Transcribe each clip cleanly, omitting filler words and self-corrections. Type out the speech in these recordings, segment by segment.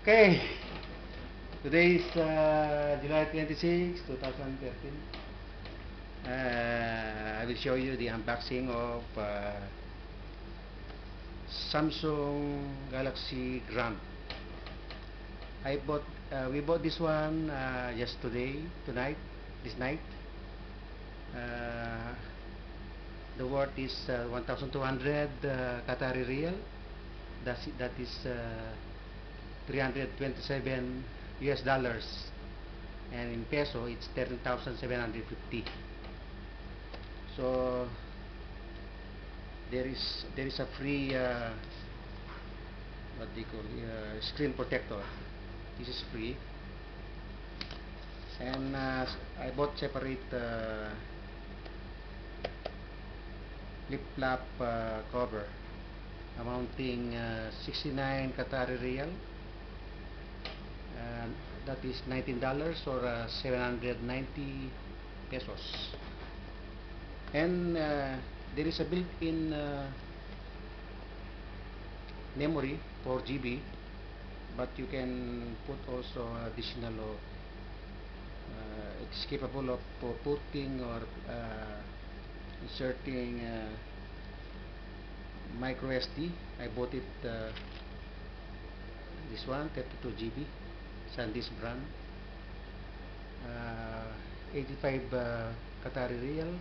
Okay, today is July 26, 2013. I will show you the unboxing of Samsung Galaxy Grand. We bought this one just this night. The worth is 1,200 Qatari Riyal. That is 327 US dollars, and in peso it's 13,750. So there is a free what they call screen protector. This is free, and I bought separate flip-flop cover amounting 69 Qatari Riyal. That is $19 or 790 pesos. And there is a built-in memory, 4 GB, but you can put also additional it's capable of putting or inserting micro SD. I bought it this one 32 GB SanDisk brand, 85 Qatari Riyal.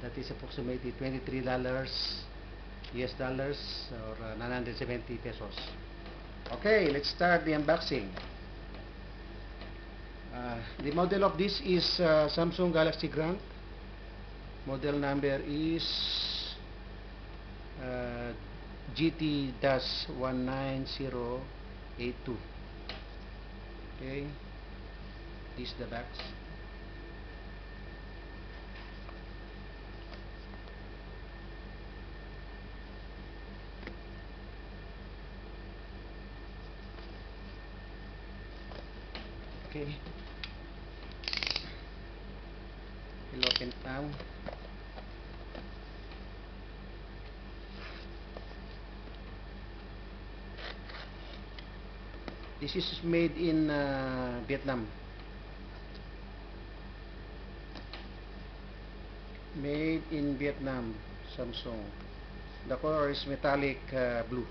That is approximately $23 US dollars or 970 pesos. Okay, let's start the unboxing. The model of this is Samsung Galaxy Grand. Model number is GT-19082. Okay, this is the box. Okay, we'll open it now. This is made in Vietnam. Made in Vietnam, Samsung. The color is metallic blue.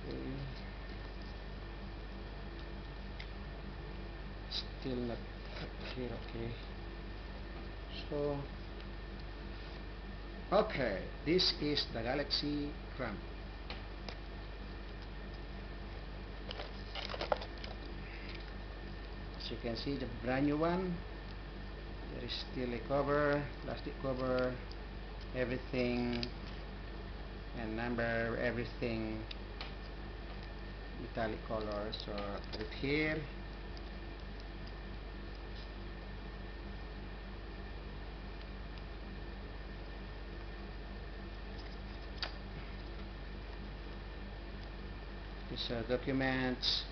Okay. Still not up here. Okay. So. Okay, this is the Galaxy Grand. As you can see, the brand new one. There is still a cover, plastic cover, everything, and number, everything, metallic color. So put it here. This documents,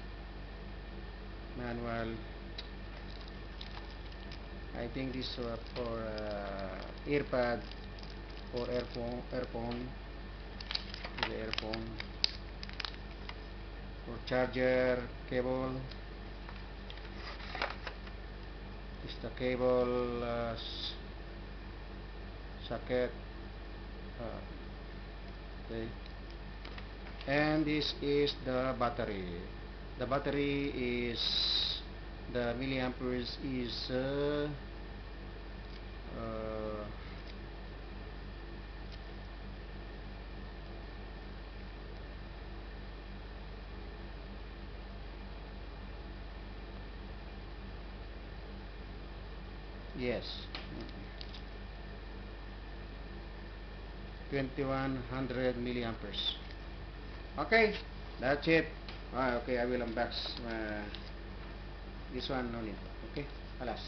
manual. I think this for earpad or earphone, the earphone, or charger cable. This is the cable socket. Okay. And this is the battery. The battery is the milliamperes is yes, 2100 milliamperes. Okay, that's it. Okay, I will unbox this one only. Okay, alas.